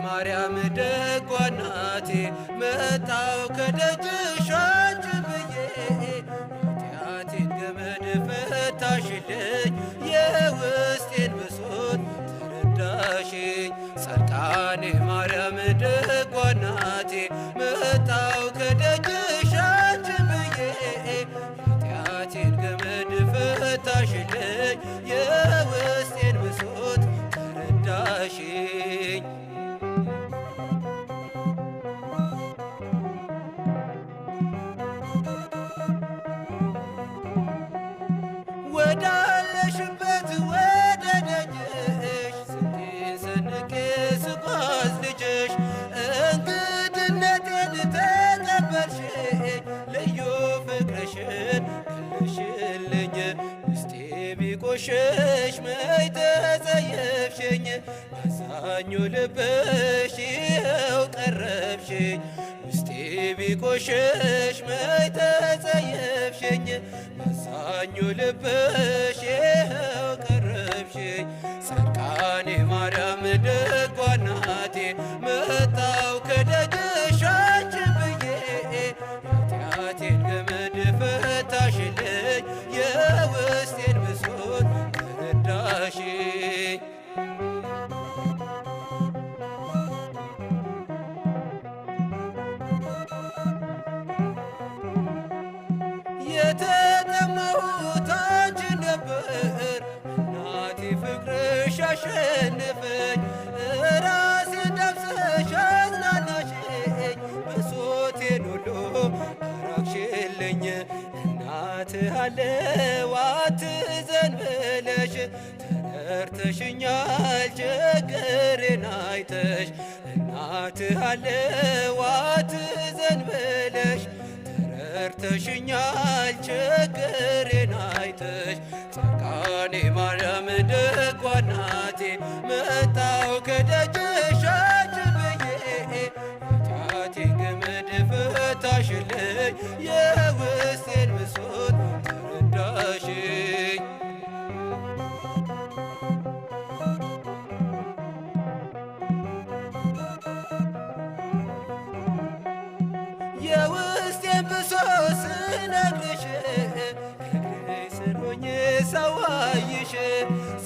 ማርያም ደጓ እናቴ መጣው ከደጅሽ አንቺ ብዬ ኃጢአቴን ገመድ ፈታሽልኝ የውስጤን ብሶት ተረዳሽኝ። ጻድቃኔ ማርያም ደጓ እናቴ መጣው ከደጅሽ አንቺ ብዬ ኃጢአቴን ገመድ ፈታሽልኝ የውስጤን ብሶት ተረዳሽኝ። ወዳለሽበት ወደ ደጅሽ ስንቴን ሰንቄ ስጓዝ ልጅሽ እንግድነቴን ተቀበልሽኝ ልዩ ፍቅርሽን ገለሽልኝ። ውስጤ ቢቆሽሽ መች ተጸየፍሽኝ ባዛኙ ልብሽ ይኸው ቀረብሽኝ። ውስጤ ቢቆሽሽ መች ተጸየፍሽኝ ባዛኙ ልብሽ ይኸው ቀረብሽኝ። ጻድቃኔ ማርያም ደጓ እናቴ መጣው ከደጅሽ አንቺ ብዬ ኃጢአቴን ገመድ ፈታሽልኝ የውስጤን ብሶት ተረዳሽኝ። የተጠማሁት አንቺን ነበር እናቴ ፍቅርሽ አሸነፈኝ። ራሴን ዳብሰሽ አጽናናሽኝ ብሶቴን ሁሉ አራቅሽልኝ። እናትህ አለው አትዘን ብለሽ ተረድተሽኛል ችግሬን አይተሽ። እናትህ አለው አትዘን ብለሽ ተረድተሽኛል ችግሬን አይተሽ። ጻድቃኔ ማርያም ደጓ እናቴ መጣው ከደጅሽ አንቺ ብዬ ኃጢአቴን ገመድ ፈታሽልኝ የውስጤን ብሶት ተረዳሽኝ። የውስጤን ብሶት ስነግርሽ ከእግርሽ ስር ሆኜ ሳዋይሽ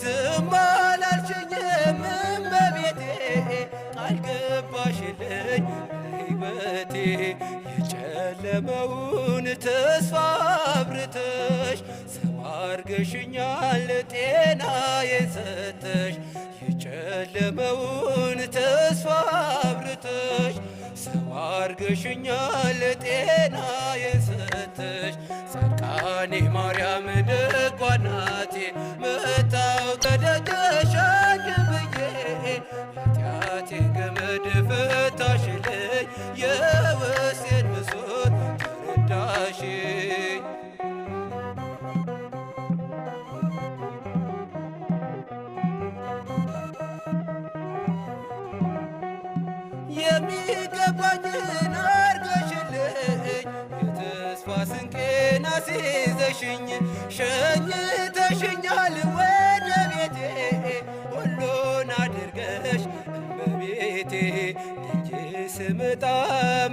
ዝም አላልሽኝም እመቤቴ ቃል ገባሽልኝ በሕይወቴ። የጨለመውን ተስፋ አብርተሽ ሰው አርገሽኛል ጤናዬን ሰተሽ። የጨለመውን ተስፋ አብርተሽ ሰው አርገሽኛል ጤናዬን ሰተሽ። ጻድቃኔ ማርያም ደጓ እናቴ መጣው ከደጅሽ አንቺ ብዬ ኃጢአቴን ገመድ ፈታሽልኝ የውስጤን ብሶት ተረዳሽኝ። የሚገባኝን አርገሽልኝ የተስፋ ስንቄን አስይዘሽኝ ሸኝተሽኛል ወደ ቤቴ ሁሉን አድርገሽ እመቤቴ። ደጅ ስመጣ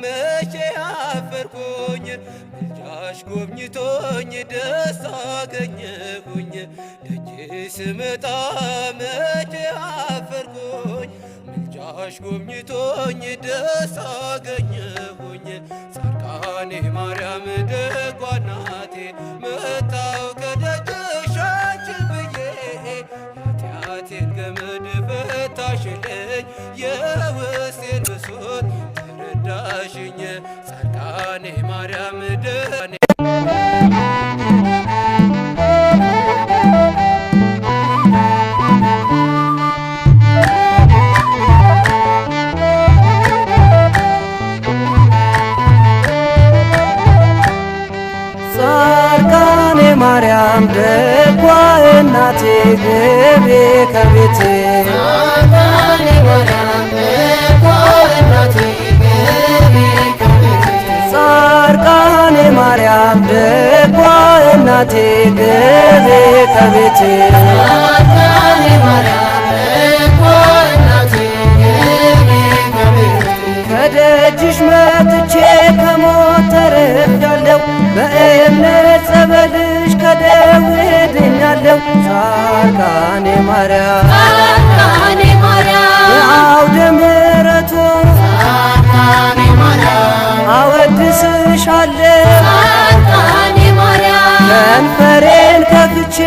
መቼ አፈርኩኝ ምልጃሽ ጎብኝቶኝ ደስታ አገኘሁኝ። ደጅ ስመጣ መቼ አፈርኩኝ ምልጃሽ ጎብኝቶኝ ደስታ አገኘሁኝ። ጻድቃኔ ማርያም ደጓ እናቴ መጣው ከደጅሽ አንቺ ብዬ ኃጢአቴን ገመድ ፈታሽልኝ የውስጤን ብሶት ተረዳሽኝ። ጻድቃኔ ማርያም ደጓ ማርያም ደጓ እናቴ ግቢ ከቤቴ። ጻድቃኔ ማርያም ደጓ እናቴ እናቴ ግቢ ከቤቴ ጻድቃኔ ማርያም እኮ እናቴ ግቢ ከቤቴ ከደጅሽ መጥቼ ከሞት ተርፌያለሁ በእምነት ጸበልሽ ከደዌ ድኛለሁ። ጻድቃኔ ማርያም ጻድቃኔ ማርያም በአውደ ምሕረቱ ጻድቃኔ ማርያም አወድስሻለሁ ጻድቃኔ ማርያም ከንፈሬን ከፍቼ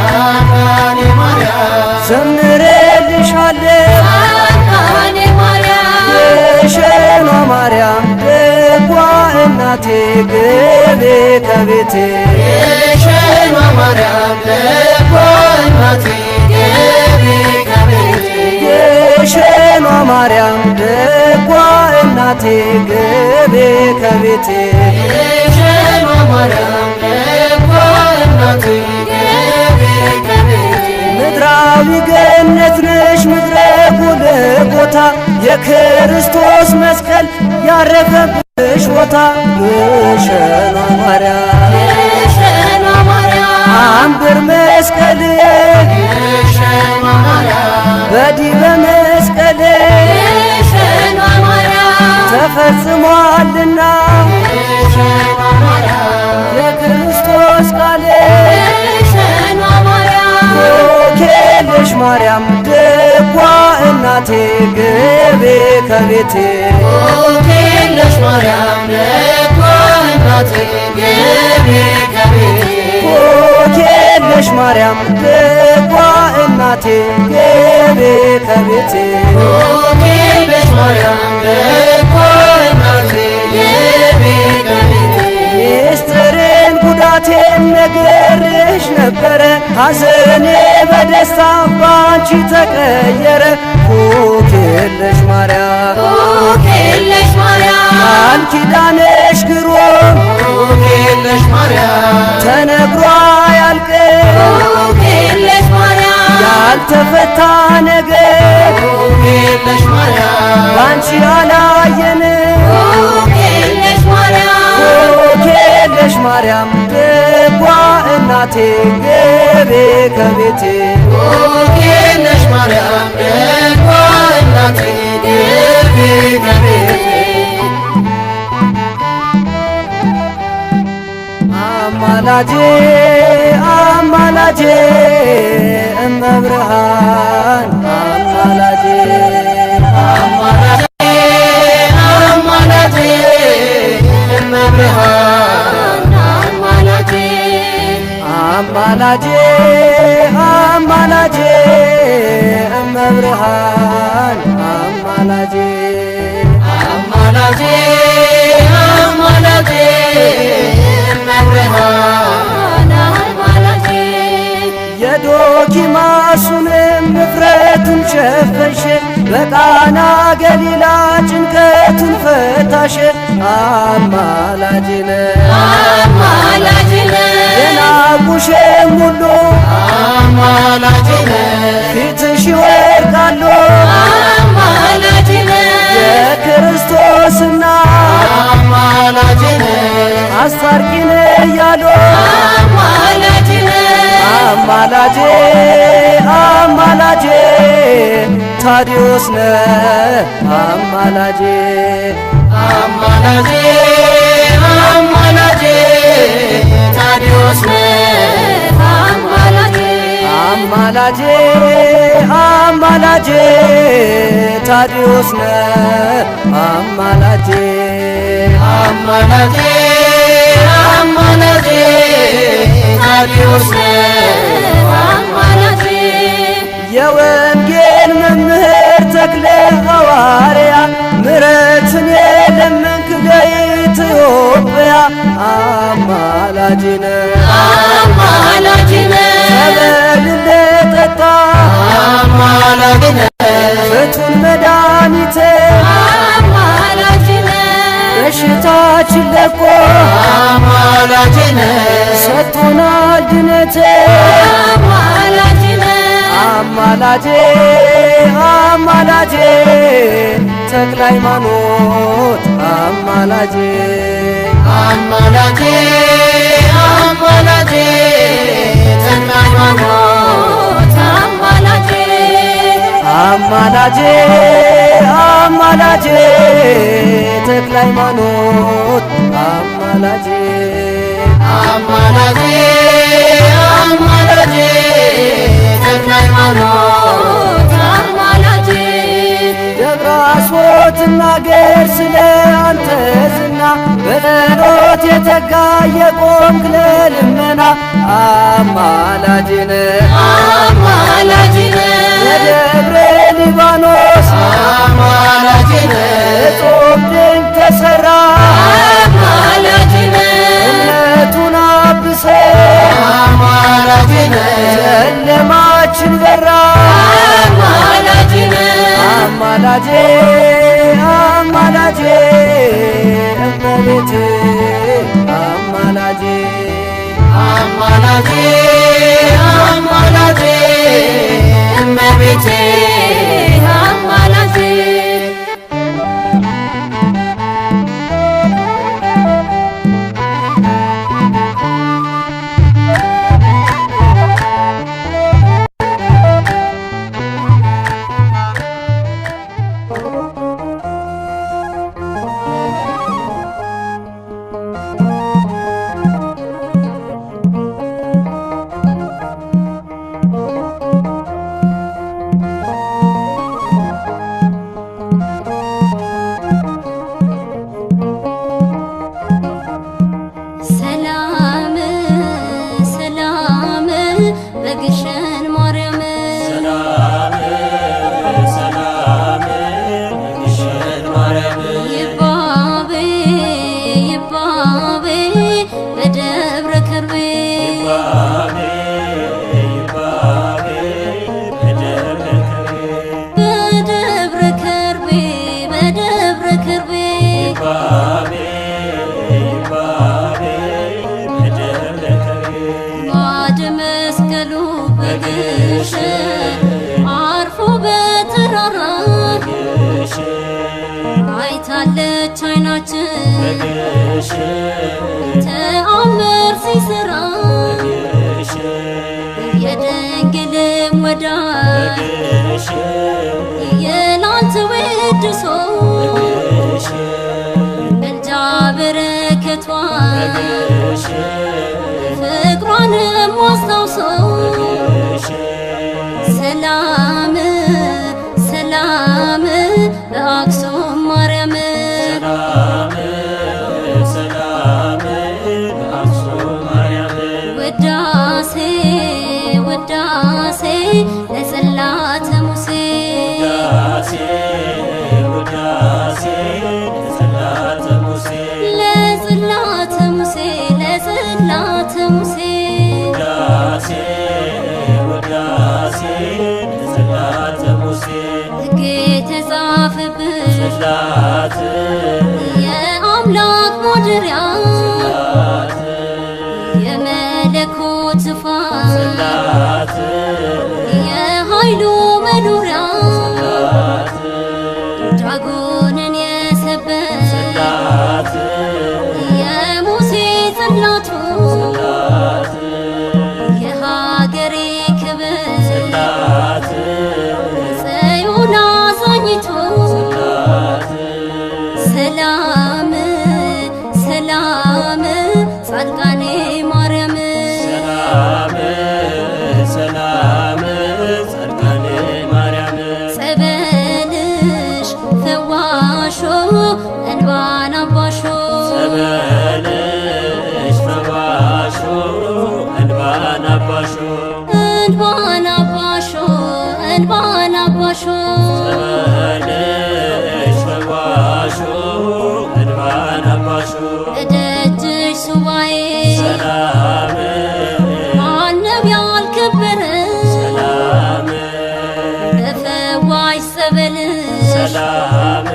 ጻድቃኔ ማርያም ዘምሬልሻለሁ ጻድቃኔ ማርያም የሸኗ ማርያም ደጓ እናቴ ግቢ ከቤቴ የሸኗ ማርያም ደጓ እናቴ ግቢ ከቤቴ የሸኗ ማርያም ደጓ እናቴ ግቢ ከቤቴ የሸኗ ማርያም ደጓ እናቴ ግቢ ከቤቴ ምድራዊ ገነት ነሽ ምድረ ጎልጎታ የክርስቶስ መስቀል ያረፈብሽ ቦታ የሸኗ ማርያም የሸኗ ማርያም አንብር መስቀል የሸኗ ማርያም በዲበ መስቀል የሸኗ ማርያም ተፈጽሟልና የሸኗ ማርያም የክርስቶስ ቃል የሸኗ ማርያም ኬለሽ ማርያም ደጓ እናቴ ግቢ ከቤቴ ኬለሽ ማርያም ደጓ እናቴ ግቢ ከቤቴ ኬለሽ ማርያም ደጓ እናቴ ግቢ ከቤቴ ኬለሽ ማርያም ደጓ እናቴ ግቢ ከቤቴ ሚስጥሬን ጉዳቴን ነግሬሽ ነበረ ሐዘኔ በደስታ ባንቺ ተቀየረ። ኬለሽ ማርያም ኬለሽ ማርያም ቃል ኪዳንሽ ግሩም ኬለሽ ማርያም ተነግሮ አያልቅም ኬለሽ ማርያም ያልተፈታ ነገር ኬለሽ ማርያም ባንቺ አላየንም። ኬለሽ ማርያም ኬለሽ ማርያም ደጓ እናቴ ግቢ ከቤቴ ኬለሽ ማርያም ደጓ እናቴ ግቢ ከቤቴ አማላጄ አማላጄ እመብርሃን አማላጄ አማላጄ አማላጄ እመብርሃን አማላጄ አማላጄ አማላጄ እመብርሃን አማላጄ አማላጄ አማላጄ እመብርሃን አማላጄ የዶኪማሱንም እፍረቱን ሸፈንሽ በቃና ገሊላ ጭንቀቱን ፈታሽ አማላጄ ነሽ አማላጄ የናቁሽም ሁሉ አማላጄ ነሽ ፊትሽ ይወድቃሉ አማላጄ የክርስቶስ እናት አማላጄ ነሽ አስታርቂን እያሉ አማላጄ አማላጄ አማላጄ ታዲዮስ ነህ አማላጄ አማላጄ አማላጄ ታዲዮስ ነህ አማላጄ አማላጄ አማላጄ ታዲዮስ ነህ አማላጄ አማላጄ አማላጄ ታዲዮስ ነህ አማላጄ የወንጌል መምህር ተክለ ሐዋርያ ምሕረትን የለመንክ ለኢትዮጵያ አማላጄ ነህ አማላጄ ጸበል ለጠጣ አማላጄ ፍቱን መድኃኒቴ አማላጄ በሽታችን ለቆ አማላጄ ሰጥቶናል ድነት አማላጄ አማላጄ አማላጄ ተክለ ሃይማኖት አማላጄ አማላጄ አማላጄ ተክለ ሃይማኖት አማላጄ አማላጄ አማላጄ ተክለ ሃይማኖት አማላጄ አማላጄ አማላጄ ተክለ ሃይማኖት አማላጄ ደብረ አስቦት ትናገር ስለ አንተ ዝና በጸሎት የተጋ የቆምክ ለልመና አማላጄ ነህ አማላጄ የደብረ ሊባኖስ አማላጄ እጹብ ድንቅ ተሠራ አማላጄ እምነቱን አብሰ አማላጄ ጨለማችን በራ አማላጄ አማላጄ አማላጄ እመቤቴ አማላጄ አማላጄ አማላጄ እመቤቴ አማላጄ ሰላም ሰላም በግሸን ማርያም ሰላም ሰላም በግሸን ማርያም ይባቤ ይባቤ በደብረ ከርቤ ይባቤ ይባቤ በደብረ ከርቤ በደብረ ከርቤ በደብረ ከርቤ ይባቤ ይባቤ በደብረ ከርቤ ባድ መስቀሉ በግሸን አርፎ በተራራ በግሸን አይታለች አይናችን በግሸን ተአምር ሲሰራ በግሸን የድንግልም ወዳጅ በግሸን የላንተ ወድሶ በግሸን መልጃ በረከቷን በግሸን ፍቅሯንም አስታውሶ ሰላም ሰላም በአክሱም ማርያም ሰላም ሰላም በአክሱም ማርያም ውዳሴ ውዳሴ ለጽላተ ሙሴ ውዳሴ ውዳሴ ለጽላተ ሙሴ ለጽላተ ሙሴ ለጽላተ ሙሴ ውዳሴ ውዳሴ ለጽላተ ሙሴ ሕግ የተጻፈብሽ ጽላት የአምላክ ማደሪያ ጽላት የመለኮት ዙፋን ጽላት የኃይሉ መኖሪያ ጽላት ዳጎንን የሰበር ጽላት የሙሴ ጽላቱ ጽላት የሀገሬ ክብር ጽላት ጽዮን አዛኝቱ ጽላት ሰላም ሰላም ጻድቃኔ ማርያም ሰላም ሰላም ጻድቃኔ ማርያም ጸበልሽ ፈዋሾ እንባን አባሾ ጸበልሽ ፈዋሾ እንባን አባሾ እንባን አባሾ እንባን አባሾ ጸበልሽ ፈዋሾ እንባን አባሾ እደጅሽ ሱባኤ ሰላም ማንም ያልከበረ ሰላም በፈዋሽ ጸበል ሰላም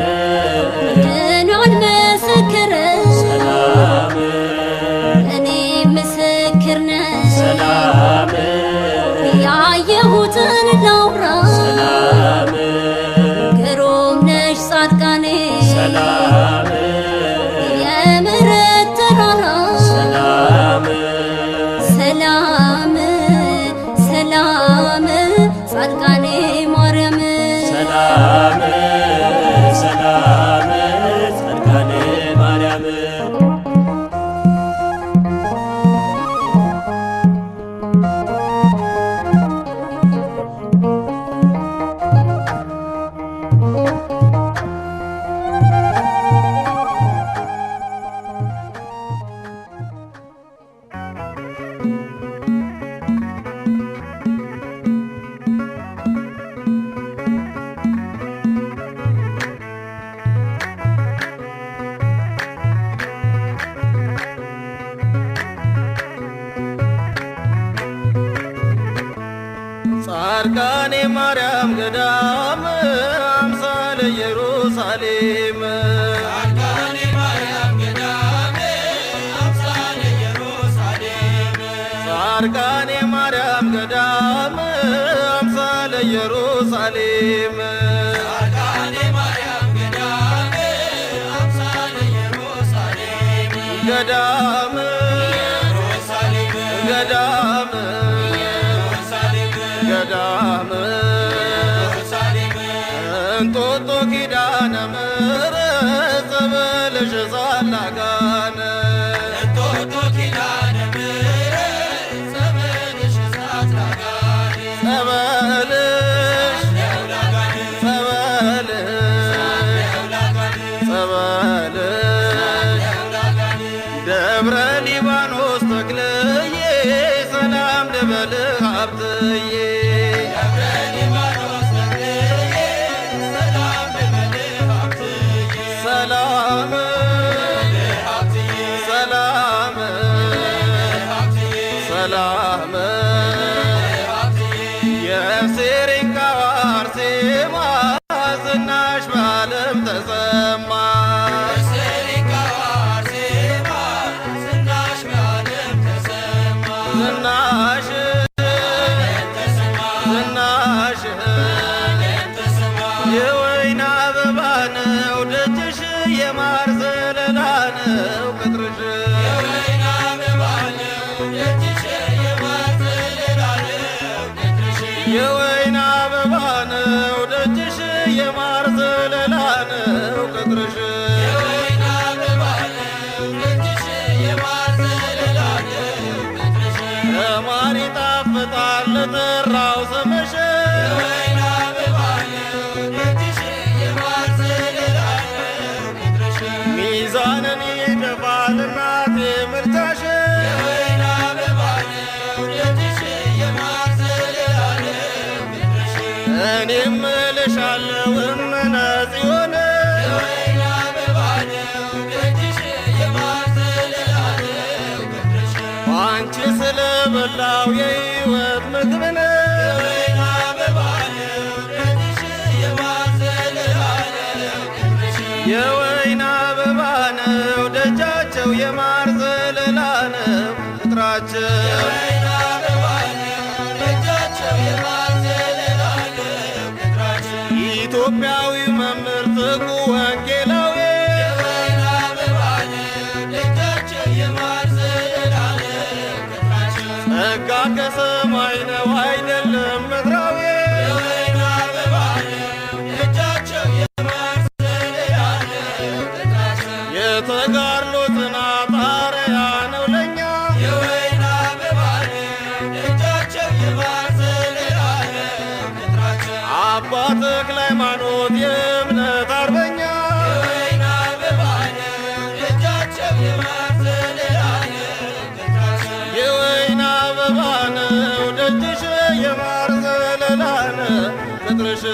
ድኗን መሰከረ ሰላም እኔ ምስክር ነኝ ሰላም ያየሁትን ላውራ ሰላም ግሩም ነሽ ጻድቃኔ ሰላም ጻድቃኔ ማርያም ገዳም አምሳለ ኢየሩሳሌም ጻድቃኔ ማርያም ገዳም አምሳለ ኢየሩሳሌም ገዳም ገዳም ገዳም እንጦጦ ኪዳነ ምሕረት ጸበልሽ ዛላጋነ ደብረ ሊባኖስ ተክልዬ ሰላም ልበልህ ሀብትዬ ሰላም ሰላም ሰላም የሴሪንቃው አርሴማ ዝናሽ በዓለም ተሰማ ዝናሽ ዝናሽ የወይን አበባ ነው ደጅሽ የማር ዘለላ ነው ቅጥርሽ የወይን አበባ ነው ደጅሽ የማር ዘለላ ነው ቅጥርሽ ማር ይጣፍጣል ለጠራው ስምሽ ሚዛንን ይደፋል እናቴ ምርጫሽ እኔም እልሻለሁ እምነ ጽዮን አንቺ ስለበላው የሕይወት ምግብ ነው የወይን አበባ ነው ደጃቸው የማር ዘለላ ነው ቅጥራቸው ኢትዮጵያዊ መምህር ትጉ ወንጌላዊ ጸጋ ከሰማይ ነው አይደለም ምድራዊ የተጋድሎ ጽናት አርአያ ነው ለኛ አባ ተክለ ሃይማኖት የእምነት አርበኛ የወይን አበባ ነው ደጅሽ የማር ዘለላ ነው ቅጥርሽ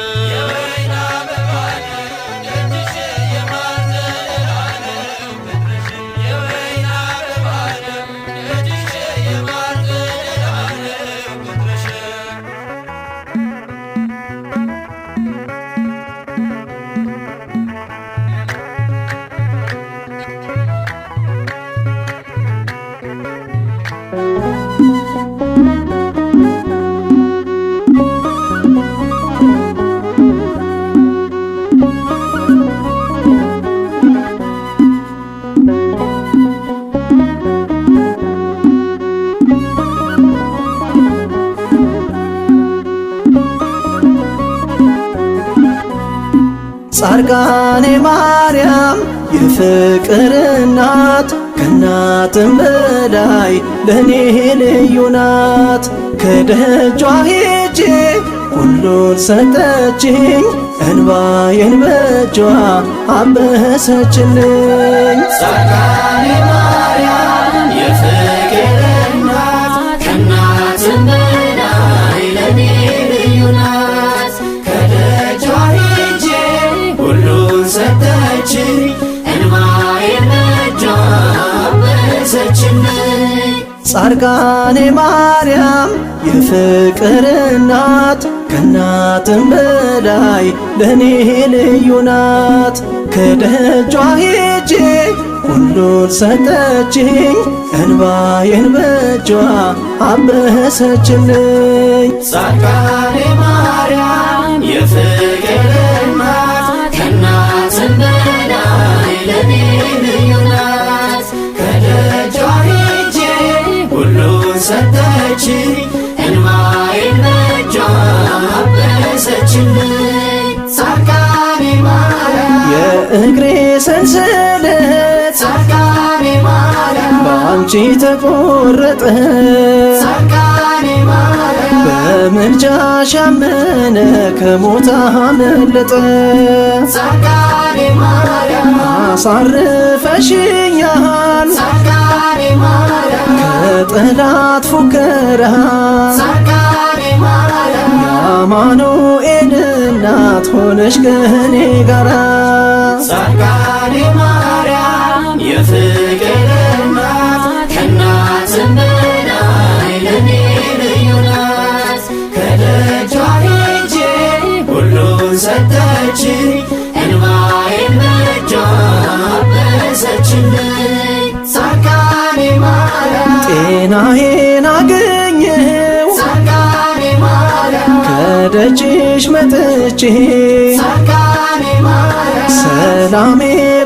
ጻድቃኔ ማርያም የፍቅር እናት ከእናትም በላይ ለኔ ልዩ ናት። ከደጇ ሄጄ ሁሉን ሰጠችኝ እንባዬን በእጇ አበሰችልኝ። ጻድቃኔ ማርያም የፍቅር እናት ከእናትም በላይ ለኔ ልዩ ናት። ከደጇ ሄጄ ሁሉን ሰጠችኝ እንባዬን በእጇ አበሰችልኝ። ጻድቃኔ ማርያም የፍቅር እናት ከእናትም በላይ ለኔ ልዩ ናት። ከደጇ ሄጄ ሁሉን ሰጠችኝ እንባዬን በእጇ አበሰችልኝ። ጻድቃኔ ማርያም የፍቅር እናት ከእናትም በላይ ለኔ ልዩ ናት። ከደጇ ሄጄ ሁሉን ሰጠችኝ እንባዬን በእጇ አበሰችልኝ። ጻድቃኔ ማርያም የእግሬ ሰንሰለት ጻድቃኔ ማርያም በአንቺ ተቆረጠ። ጻድቃኔ ማርያም በምልጃሽ አመነ ከሞት አመለጠ። ጻድቃኔ ማርያም አሳርፈሽኛል ጻድቃኔ ማርያም ከጠላት ፉከራ። ጻድቃኔ ማርያም የአማኑኤል እናት ሆነሽ ከኔ ጋራ። ጻድቃኔ ማርያም የፍቅር እናት ከእናትም በላይ ለኔ ልዩ ናት። ከደጇ ሄጄ ሁሉን ሰጠችኝ እንባዬን በእጇ አበሰችልኝ። ጻድቃኔ ማርያም ጤናዬን አገኘው ጻድቃኔ ማርያም ከደጅሽ መጥቼ። ጻድቃኔ ማርያም ሰላሜ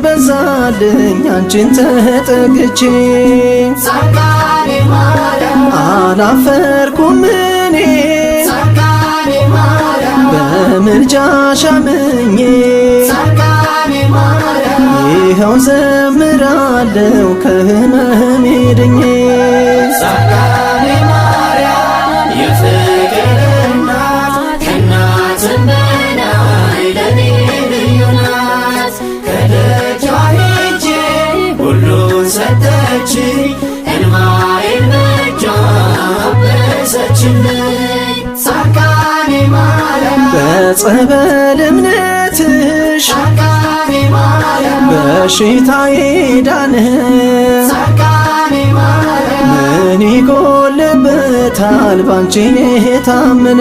በዛልኝ አንቺን ተጠግቼ። ጻድቃኔ ማርያም አላፈርኩም እኔ ጻድቃኔ ማርያም በምልጃሽ አምኜ። ጻድቃኔ ማርያም ይኸው ዘምራለሁ ከህመሜ ድኜ። ጻድቃኔ ማርያም የፍቅር እናት ከእናትም በላይ ለኔ ልዩ ናት። ከደጇ ሄጄ ሁሉን ሰጠችኝ እንባዬን በእጇ አበሰችልኝ። ጻድቃኔ ማርያም በጸበል እምነትሽ ጻድቃኔ ማርያም በሽታዬ ዳነ። ጻድቃኔ ማርያም ምን ይጎልበታል ባንቺ የታመነ።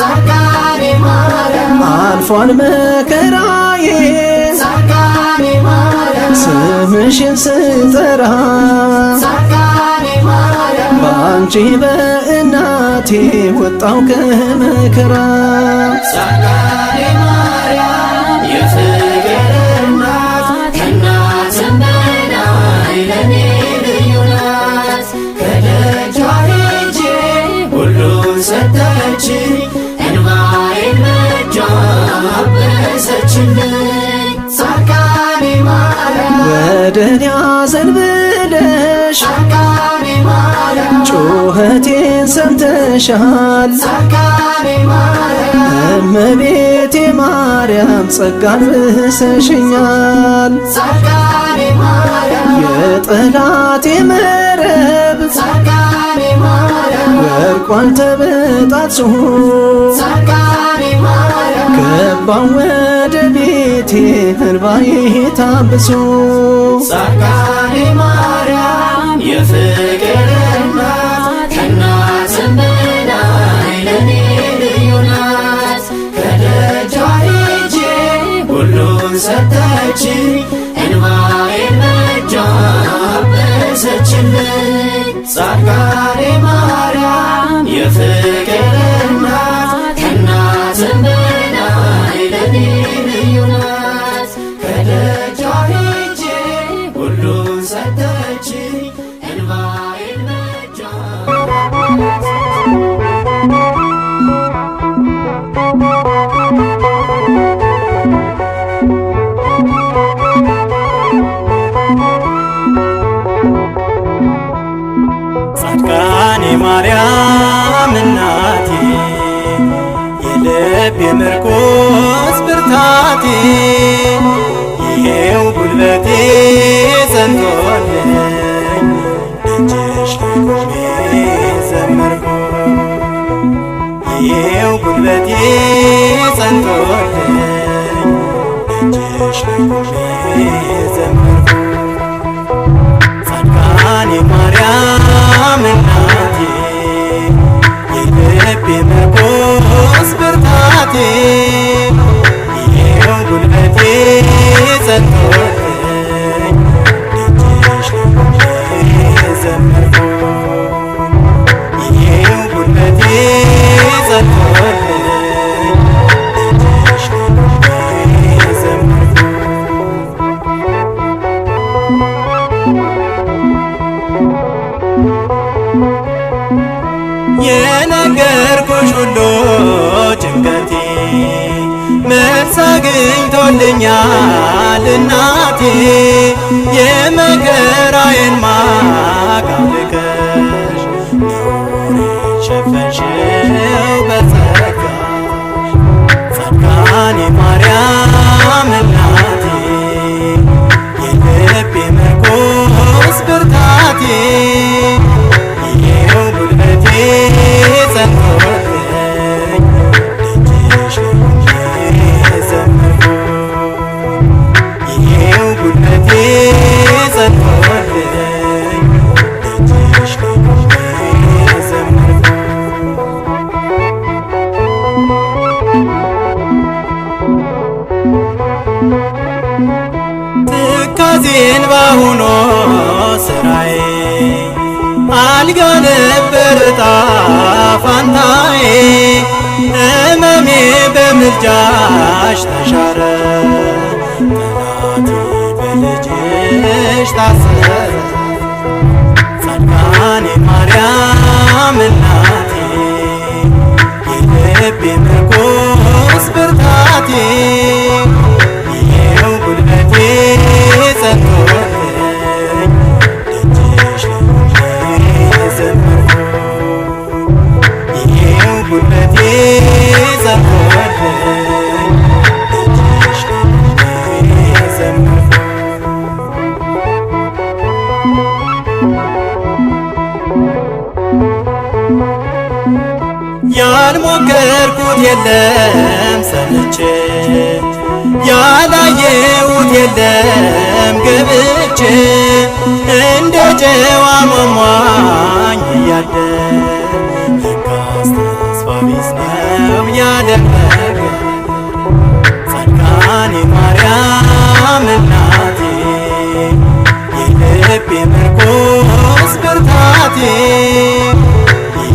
ጻድቃኔ ማርያም አልፏል መከራዬ ጻድቃኔ ማርያም ስምሽን ስጠራ። ጻድቃኔ ማርያም ባንቺ በእናቴ ወጣው ከመከራ። ጻድቃኔ ማርያም የፍቅር እናት ከእናትም በላይ ለኔ ልዩ ናት። ከደጇ ሄጄ ሁሉን ሰጠችኝ እንባዬን በእጇ አበሰችልኝ። ጻድቃኔ ማርያም ወደ እኔ አዘንብለሽ ጻድቃኔ ማርያም ጩኸቴን ሰምተሻል። ጻድቃኔ ማርያም እመቤቴ ማርያም ጸጋን ብሰሽኛል። ጻድቃኔ ማርያም የጠላቴ መረብ ጻድቃኔ ማርያም ወርቋን ተበጣጥሶ ጻድቃኔ ማርያም ገባው ወደ ቤቴ እንባዬ ታብሶ። ጻድቃኔ ማርያም የፍቅር እናት ከእናትም በላይ ለኔ ልዩ ናት። ከደጇ ሄጄ ሁሉን ሰጠችኝ እንባዬን በእጇ አበሰችልኝ። ጻድቃኔ ማርያም የፍቅር እናት ከእናትም በላይ ለኔ ልዩ ናት። ከደጇ ሄጄ ሁሉን ሰጠችኝ እንባዬን በእጇ ጻድቃኔ ማርያም እናቴ የልቤ ምርኩዝ ብርታቴ ይሄው ጉልበቴ ጸንቶልኝ ደጅሽ ላይ ቆሜ ዘመርኩ። ይሄው ጉልበቴ ጸንቶልኝ ደጅሽ ላይ ቆሜ ዘመርኩ። ጻድቃኔ ማርያም የልቤ ምርኩዝ ብርታቴ ይኸው ጉልበቴ ጸንቶልኝ ደጅሽ ቆሜ ዘመርኩኝ ይኸው ጉልበቴ ጸንቶልኝ ደጅሽ ቆሜ ዘመርኩኝ የነገርኩሽ ሁሉ ጭንቀቴ መልስ አግኝቶልኛል እናቴ የመከራዬን ማቅ አውልቀሽ ነውሬን ሸፈንሽው በጸጋሽ ጻድቃኔ ማርያም እናቴ የልቤ ምርኩዝ ብርታቴ ይኸው ጉልበቴ ጸንቶልኝ ደጅሽ ቆሜ ዘመርኩኝ ይኸው ጉልበቴ ጸንቶልኝ ደጅሽ ቆሜ ዘመርኩኝ ትካዜን ባሁኖ ስራዬ አልጋ ነበር ዕጣ ፋንታዬ ሕመሜ በምልጃሽ ተሻረ ጠላቴ በልጅሽ ታሰረ ጻድቃኔ ማርያም እናቴ የልቤ ምርኩዝ ብርታቴ ይኸው ጉልበቴ ጸንቶልኝ ደጅሽ ቆሜ ዘመርኩኝ ይኸው ጉልበቴ ጸንቶልኝ ደጅሽ ቆሜ ዘመርኩኝ ያልሞከርኩት የለም ሰምቼ ያላየሁት የለም ገብቼ እንደ ጨዋ ሟሟኝ እያደር ለካስ ተስፋ ቢስ ነው ያለም ነገር ጻድቃኔ ማርያም እናቴ የልቤ ምርኩዝ ብርታቴ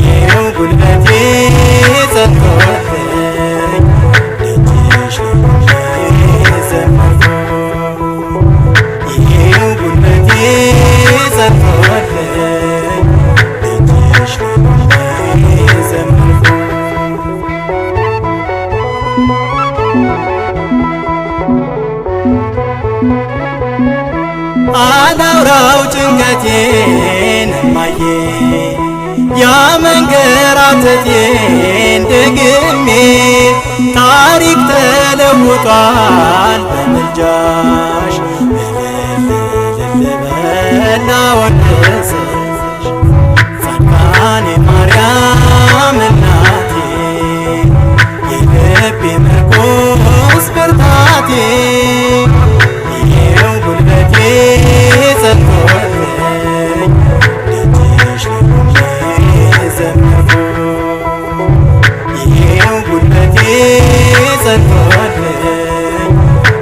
ይኸው ጉልበቴ ጸንቶልኝ ደጅሽ ቆሜ ዘመርኩኝ ይኸው ጉልበቴ ጸንቶልኝ ደጅሽ ቆሜ ዘመርኩኝ አላውራው ጭንቀቴን እማዬ ያመንከራተቴን ደግሜ ታሪክ ተለውጧል በምልጃሽ እልል ልበል ላወድስሽ ጻድቃኔ ማርያም እናቴ የልቤ ምርኩዝ ብርታቴ ይኸው ጉልበቴ ጸንቶልኝ ደጅሽ ቆሜ ዘመርኩኝ ይኸው ጉልበቴ ጸንቶልኝ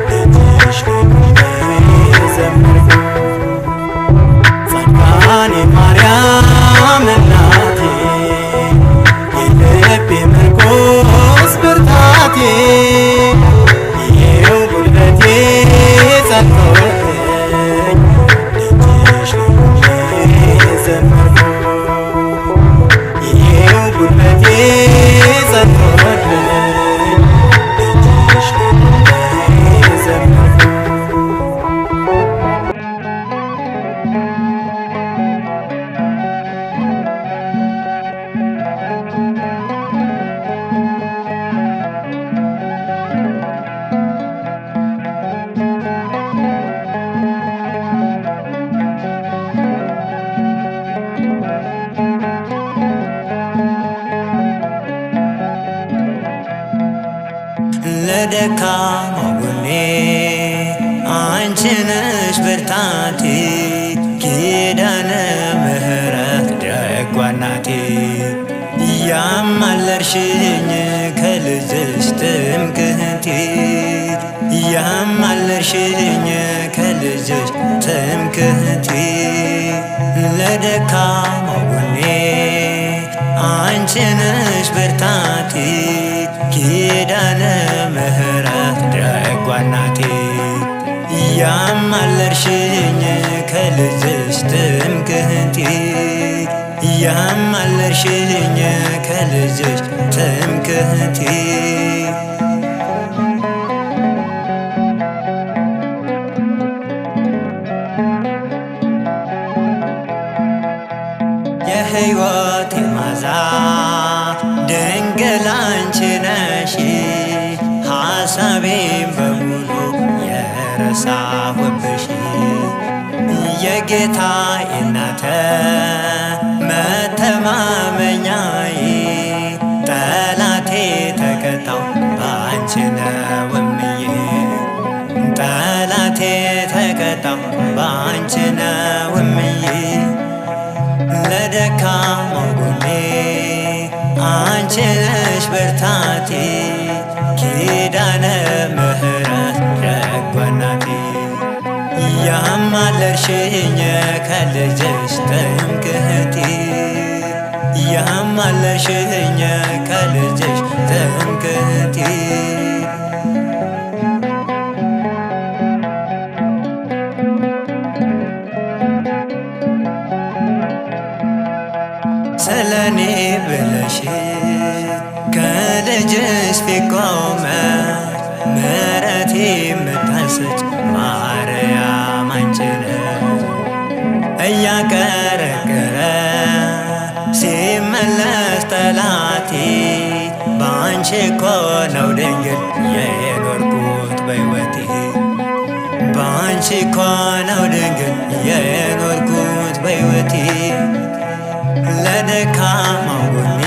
ደጅሽ ቆሜ ዘመርኩኝ ጻድቃኔ ማርያም እናቴ የልቤ ምርኩዝ ብርታቴ ይኸው ጉልበቴ ጸንቶልኝ ደጅሽ ቆሜ ዘመርኩኝ ይኸው ጉልበቴ ጸንቶልኝ ደጅሽ ቆሜ ዘመርኩኝ ለደካማ ጎኔ አንቺ ነሽ ብርታቴ ኪዳነ ምሕረት ደጓ እናቴ ያማለ ያማለርሽኝ ከልጅሽ ትምክህቴ ያማለርሽኝ ከልጅሽ ትምክህቴ ለደካማው ጎኔ አንቺ ነሽ ብርታቴ ኪዳነ ምሕረት ደጓ እናቴ ያማለርሽኝ ከልጅሽ ትምክህቴ ያማለርሽኝ ከልጅሽ ትምክህቴ የሕይወቴ ማዛ ድንግል አንቺ ነሽ ሐሳቤን በሙሉ የረሳሁብሽ የጌታዬ እናተ መተማመኛዬ ጠላቴ ተቀጣው በአንቺ ነው እምዬ ጠላቴ ተቀጣው በአንቺ ነው እምዬ ለደካማው ጎኔ አንቺ ነሽ ብርታቴ ኪዳነ ምሕረት ደጓ እናቴ ያማለርሽኝ ከልጅሽ ትምክህቴ ያማለርሽኝ ከልጅሽ ትምክህቴ ስለኔ ብለሽ ከልጅሽ ፊት ቆመሽ ምሕረት የምታሰጭ ማርያም አንቺ ነሽ እያቀረቀረ ሲመለስ ጠላቴ በአንቺ እኮ ነው ድንግል የኖርኩት በሕይወቴ በአንቺ እኮ ነው ድንግል የኖርኩት በሕይወቴ ለደካማው ጎኔ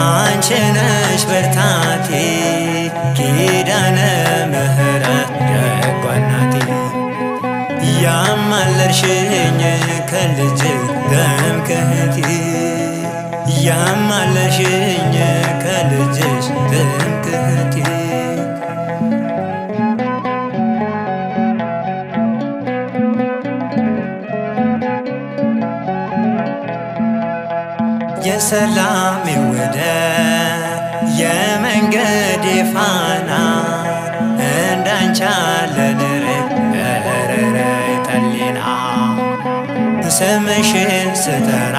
አንቺ ነሽ ብርታቴ ኪዳነ ምሕረት ደጓ እናቴ ያማለርሽኝ ከልጅሽ ትምክህቴ ያማለርሽኝ ከልጅሽ ትምክህቴ የሰላሜ ወደብ የመንገዴ ፋና እንዳንቺ ያለ ረረረይ ጠሊና ስምሽን ስጠራ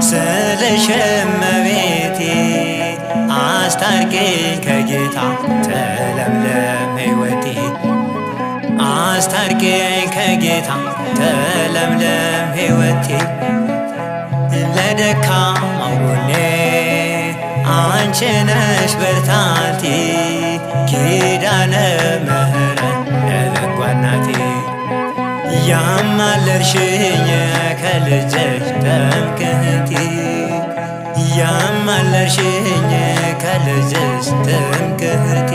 ስልሽ እመቤቴ አስታርቂኝ ከጌታ ተለምለም ሕይወቴ አስታርቂኝ ከጌታ ተለምለም ሕይወቴ ለደካማው ጎኔ አንቺ ነሽ ብርታቴ ኪዳነ ምሕረት ደጓ እናቴ ያማለርሽኝ ከልጅሽ ትምክህቴ ያማለርሽኝ ከልጅሽ ትምክህቴ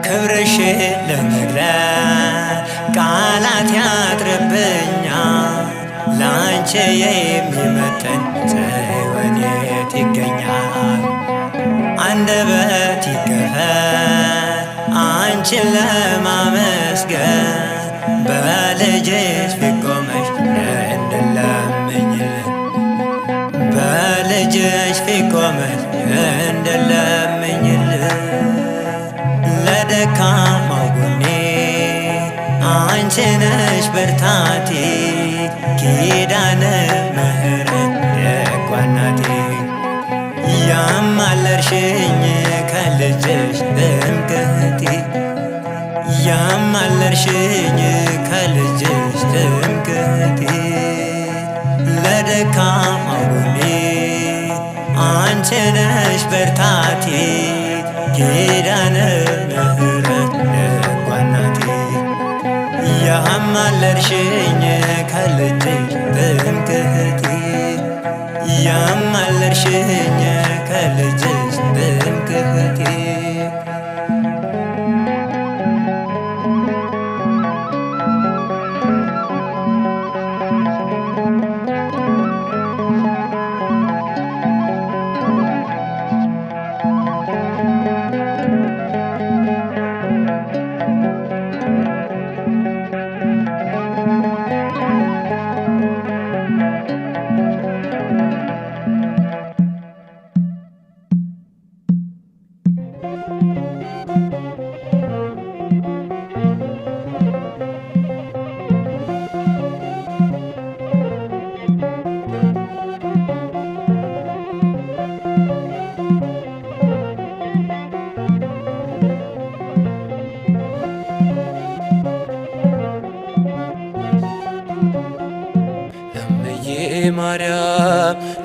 ክብርሽን ለመግለጽ ቃላት ያጥርብኛል ላንቺ የሚመጥን ወዴት ይገኛል አንደበት ይከፈት አንቺን ለማመስገን በልጅሽ ፊት ቆመሽ እንድለምኝልን በልጅሽ ፊት ቆመሽ እንድለምኝልን ለደካማው ጎኔ አንቺ ነሽ ብርታቴ ኪዳነ ምሕረት ደጓ እናቴ ያማለርሽኝ ከልጅሽ ትምክህቴ ያማለርሽኝ ከልጅሽ ትምክህቴ ለደካማው ጎኔ አንቺ ነሽ ብርታቴ ኪዳነ ምሕረት ደጓ እናቴ ያማለርሽኝ ከልጅሽ ትምክህቴ ያማለርሽኝ ከልጅሽ ትምክህቴ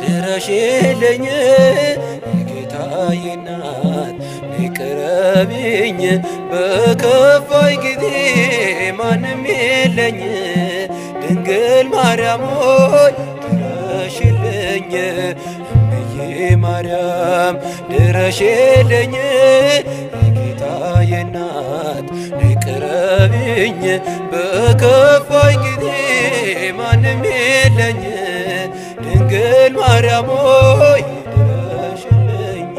ድረሽልኝ የጌታዬ እናት ነይ ቅረቢኝ በከፋኝ ጊዜ ማንም የለኝ ድንግል ማርያም ሆይ ድረሽልኝ እምዬ ማርያም ድረሽልኝ የጌታዬ እናት ነይ ቅረቢኝ በከፋኝ ጊዜ ማንም የለኝ ድንግል ማርያም ሆይ ድረሽልኝ።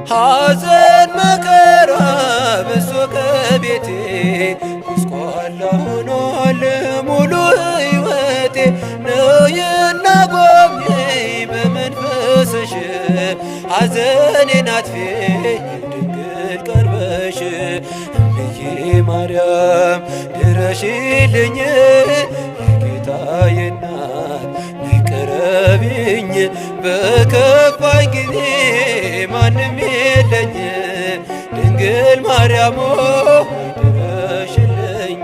ሐዘን መከራ በዝቶ ከቤቴ ጎስቋላ ሆኗል ሙሉ ሕይወቴ ነይና ጎብኚኝ በመንፈስሽ ሐዘኔን አጥፊኝ ድንግል ቀርበሽ እምዬ ማርያም ድረሽልኝ የጌታዬ እናት ነይ ቅረቢኝ በከፋኝ ጊዜ ማንም የለኝ ድንግል ማርያም ሆይ ድረሽልኝ።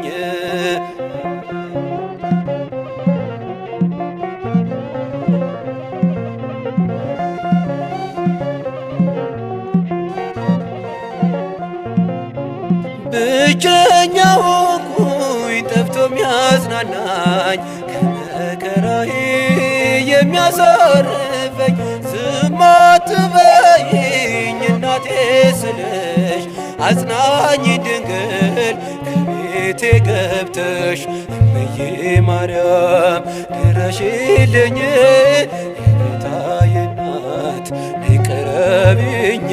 ብቸኛ ሆንኩኝ ጠፍቶ የሚያጽናናኝ ከመከራዬ የሚያሳርፈኝ ዝም አትበይኝ እናቴ ስልሽ አጽናኝ ድንግል ከቤቴ ገብተሽ እምዬ ማርያም ድረሽልኝ የጌታዬ እናት ነይ ቅረቢኝ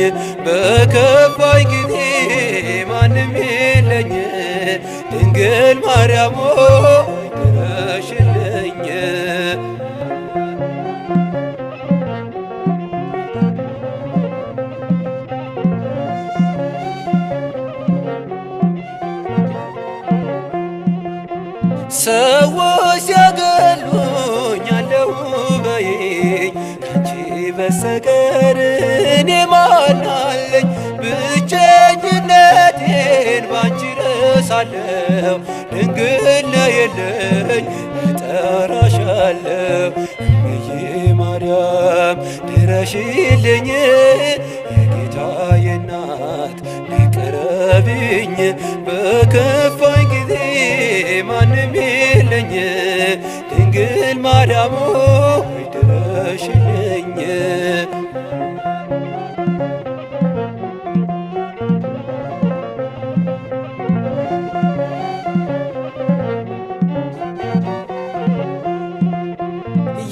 በከፋኝ ጊዜ ማንም የለኝ ድንግል ማርያም ሆይ ድረሽልኝ። ሰዎች ሲያገሉኝ አለሁ በይኝ ካንቺ በስተቀር እኔ ማን አለኝ ብቸኝነቴን ባንቺ ረሳለሁ ድንግል ነይልኝ እጠራሻለሁ እምዬ ማርያም ድረሽልኝ የጌታዬ እናት ነይ ቅረቢኝ በከፋኝ ጊዜ ማንም የለኝ ድንግል ማርያም ሆይ ድረሽልኝ።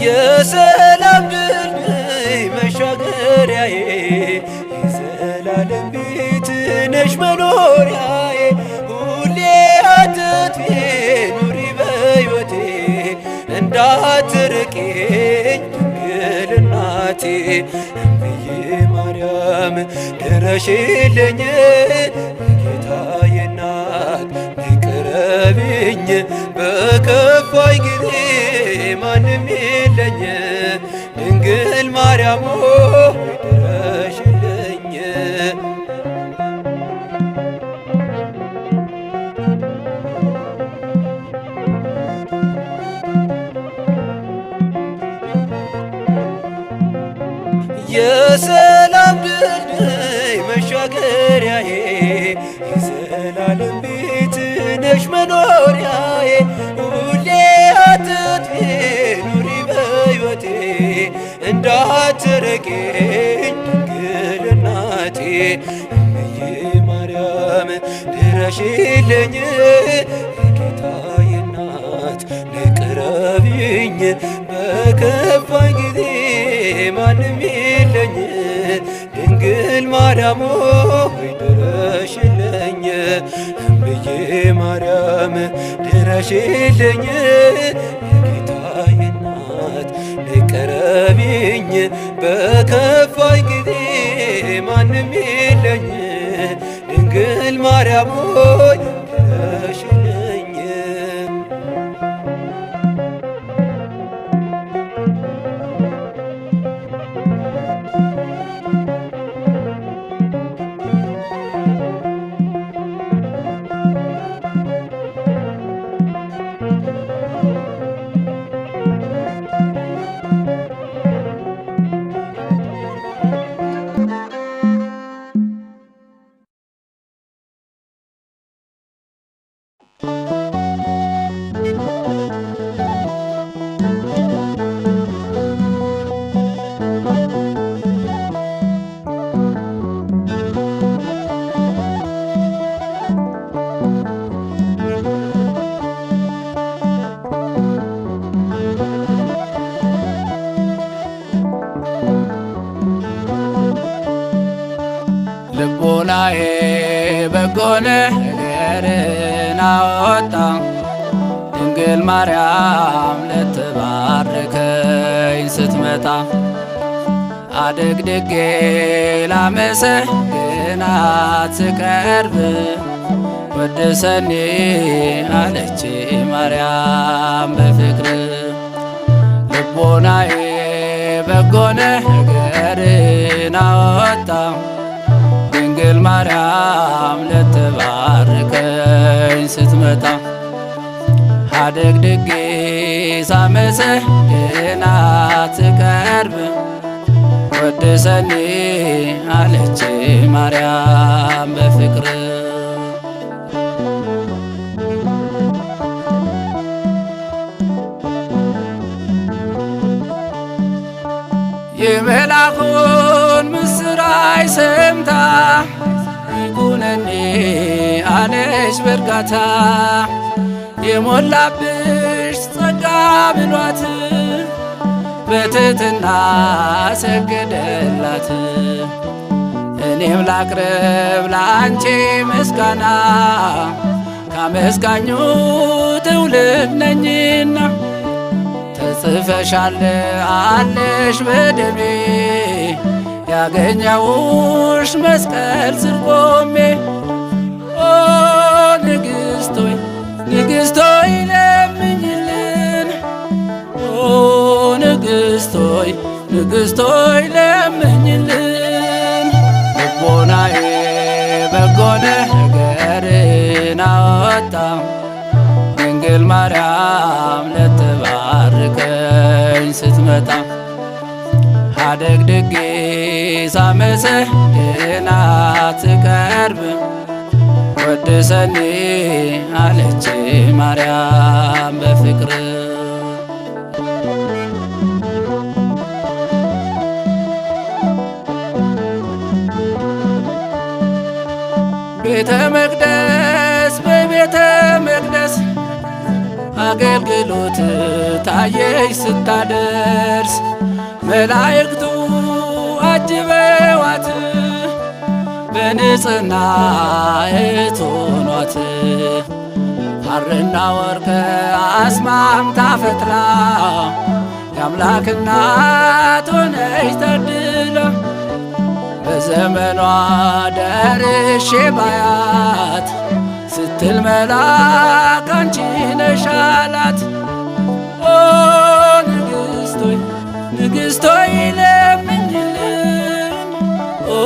የሰላም ድልድይ መሻገሪያዬ የዘላለም ቤት ነሽ መኖሪያዬ ሁሌ አትጥፊ ኑሪ በሕይወቴ እንዳትርቂኝ ድንግል እናቴ እምዬ ማርያም ድረሽልኝ የጌታዬ እናት ነይ ቅረቢኝ በከፋኝ ጊዜ ማንም የለኝ ድንግል ማርያም ሆይ ድረሽልኝ። የሰላም ድልድይ መሻገሪያዬ የዘላለም ቤት ነሽ መኖሪያዬ ሁሌ አትጥፊ ኑሪ በሕይወቴ እንዳትርቂኝ ድንግል እናቴ እምዬ ማርያም ድረሽልኝ የጌታዬ እናት ነይ ቅረቢኝ በከፋኝ ጊዜ ማንም የለኝ ድንግል ማርያም ሆይ ድረሽልኝ እምዬ ማርያም ድረሽልኝ የጌታዬ እናት ነይ ቅረቢኝ በከፋኝ ጊዜ ማንም የለኝ ድንግል ማርያም ሆይ ድረሽልኝ። ልቦናዬ በጎ ነገርን አወጣ ድንግል ማርያም ልትባርከኝ ስትመጣ አድግድጌ ላመሰግናት ስቀርብ ወድሰኒ አለች ማርያም በፍቅር ልቦናዬ በጎ ነገርን አወጣ ድንግል ማርያም ልትባርከኝ ስትመጣ አድግድጌ ሳመሰግናት ስቀርብ ወድሰኒ አለች ማርያም በፍቅር የመልአኩን ምስራች ሰምታ ይኩነኒ አለች በእርጋታ የሞላብሽ ጸጋ ብሏት በትሕትና ሰገደላት። እኔም ላቅርብ ላንቺ ምስጋና ካመስጋኙ ትውልድ ነኝና ተጽፈሻል አለሽ በደሜ ያገኘውሽ መስቀል ስር ቆሜ ኦ ንግሥቶይ ንግሥቶይ ለምኝልን ኦ ንግሥቶይ ንግሥቶይ ለምኝልን ልቦናዬ በጎ ነገርን አወጣ ድንግል ማርያም ልትባርከኝ ስትመጣ አድግድጌ ሳመሰግናት ስቀርብ ወድሰኒ አለች ማርያም በፍቅር ቤተ መቅደስ በቤተ መቅደስ አገልግሎት ታየች ስታደርስ መላእክቱ አጅበዋት በንጽሕና እቶኗት ሐርና ወርቅ አስማምታ ፈትላ የአምላክ እናት ሆነች ታድላ በዘመኗ ደርሼ ባያት ስትል መልአክ አንቺ ነሽ አላት። ኦ ንግሥቶይ ንግሥቶይ ለምኝልን ኦ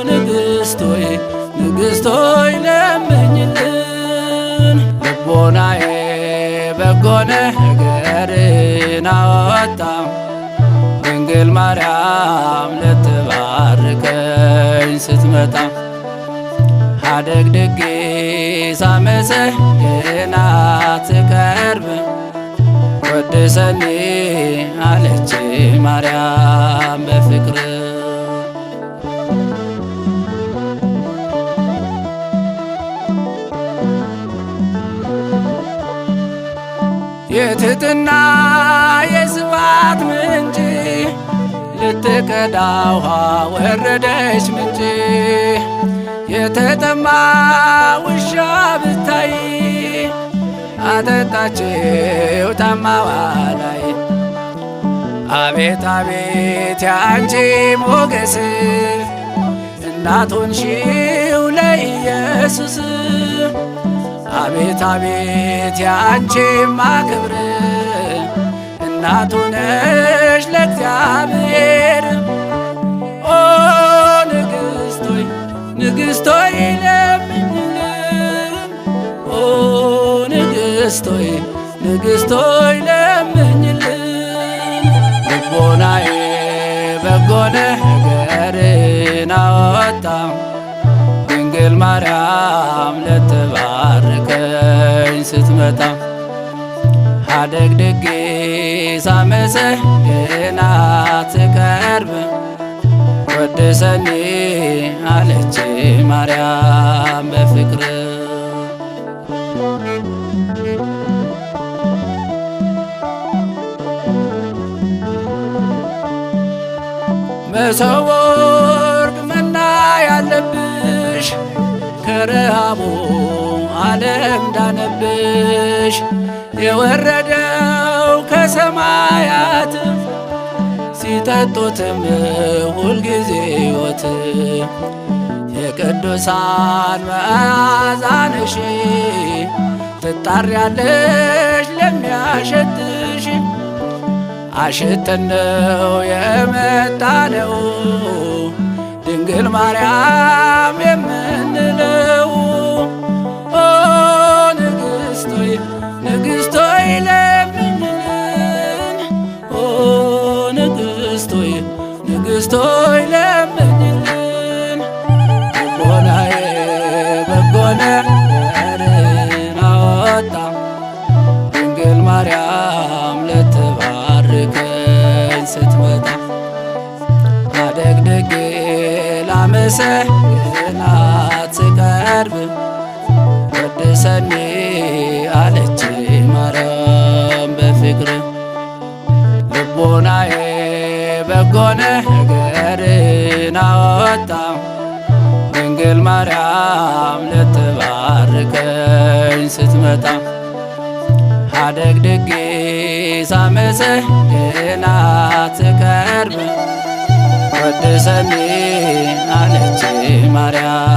ንግሥቶይ ንግሥቶይ ለምኝልን ልቦናዬ በጎ ነገርን አወጣ ድንግል ማርያም ልትባርከኝ ስትመጣ አድግድጌ ሳመሰግናት ስቀርብ ወድሰኒ አለች ማርያም በፍቅር የትሕትና የስብሐት ምንጭ ልትቀዳ ውሃ ወረደች ምንጭ የተጠማ ውሻ ብታይ አጠጣችው ታማዋ ላይ አቤት አቤት ያንቺ ሞገስ እናት ሆንሽው ለኢየሱስ አቤት አቤት ያንቺማ ክብር እናቱ ነሽ ለእግዚአብሔር ኦ ንግሥቶይ ንግሥቶይ ለምኝልን ኦ ንግሥቶይ ንግሥቶይ ለምኝልን ልቦናዬ በጎ ነገርን አወጣ ድንግል ማርያም ልትባርከኝ ስትመጣ አድግድጌ ሳመሰግናት ስቀርብ ወድሰኒ አለች ማርያም በፍቅር መሶበ ወርቅ መና ያለበት የወረደው ከሰማያት ሲጠጡትም ሁልጊዜ ሕይወት የቅዱሳን መዓዛ ነሽ ትጣሪያለሽ ለሚያሸትሽ አሽተነው የመጣነው ድንግል ማርያም የምንለው ኦ ንግሥቶይ ንግሥቶይ ለምኝልን ኦ ንግሥቶይ ንግሥቶይ ለምኝልን ልቦናዬ በጎ ነገርን አወጣ ድንግል ማርያም ልትባርከኝ ስትመጣ አደግድጌ ላመሰግናት ስቀርብ ወድሰኒ አለች ማርያም በፍቅር ልቦናዬ በጎ ነገርን አወጣ ድንግል ማርያም ልትባርከኝ ስትመጣ አደግድጌ ሳመሰግናት ስቀርብ ወድሰኒ አለች ማርያም